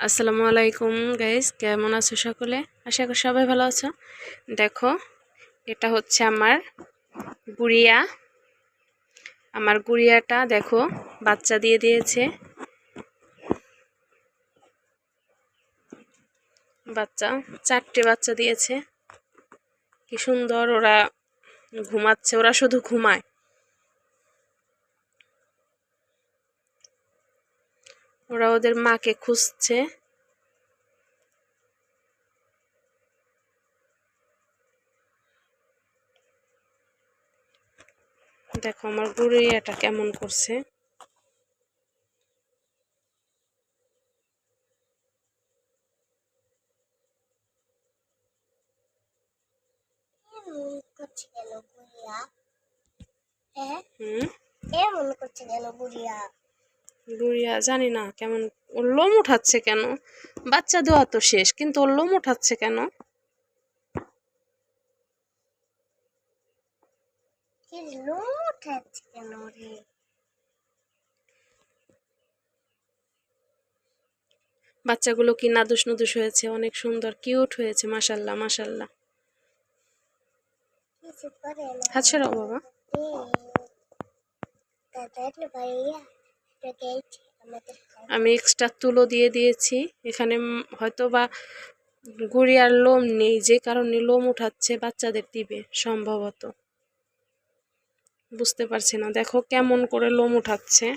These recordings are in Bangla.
আসসালামু আলাইকুম গাইস, কেমন আছো সকলে? আশা করি সবাই ভালো আছো। দেখো, এটা হচ্ছে আমার গুড়িয়াটা দেখো বাচ্চা দিয়ে দিয়েছে। বাচ্চা 4টে বাচ্চা দিয়েছে। কি সুন্দর ওরা ঘুমাচ্ছে, ওরা শুধু ঘুমায়। ওরা ওদের মাকে খুঁজছে। দেখো আমার গুড়িয়াটা কেমন করছে। গুড়িয়া জানি না কেমন, ওর লোম উঠাচ্ছে কেন? বাচ্চা দেওয়া তো শেষ, কিন্তু ওর লোম উঠাচ্ছে কেন? বাচ্চাগুলো কি নাদুস নুদুস হয়েছে, অনেক সুন্দর কিউট হয়েছে। মাশাল্লাহ মাশাল্লাহ। হাত সরাও বাবা। আমি এক্সট্রা তুলো দিয়ে দিয়েছি এখানে। হয়তো বা গুড়িয়ার লোম নেই, যে কারণে লোম উঠাচ্ছে, বাচ্চাদের দিবে সম্ভবত, বুঝতে পারছি না। দেখো কেমন করে লোম উঠাচ্ছে।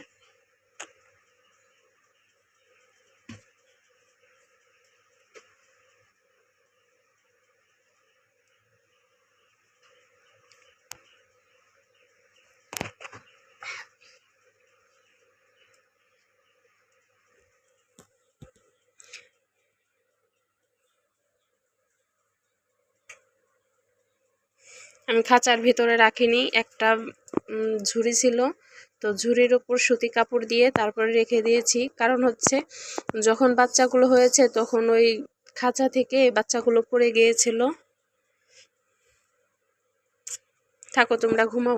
আমি খাঁচার ভিতরে রাখিনি, একটা ঝুড়ি ছিল, তো ঝুড়ির উপর সুতি কাপড় দিয়ে তারপরে রেখে দিয়েছি। কারণ হচ্ছে যখন বাচ্চাগুলো হয়েছে তখন ওই খাঁচা থেকে বাচ্চাগুলো পড়ে গিয়েছিল। থাকো তোমরা ঘুমাও।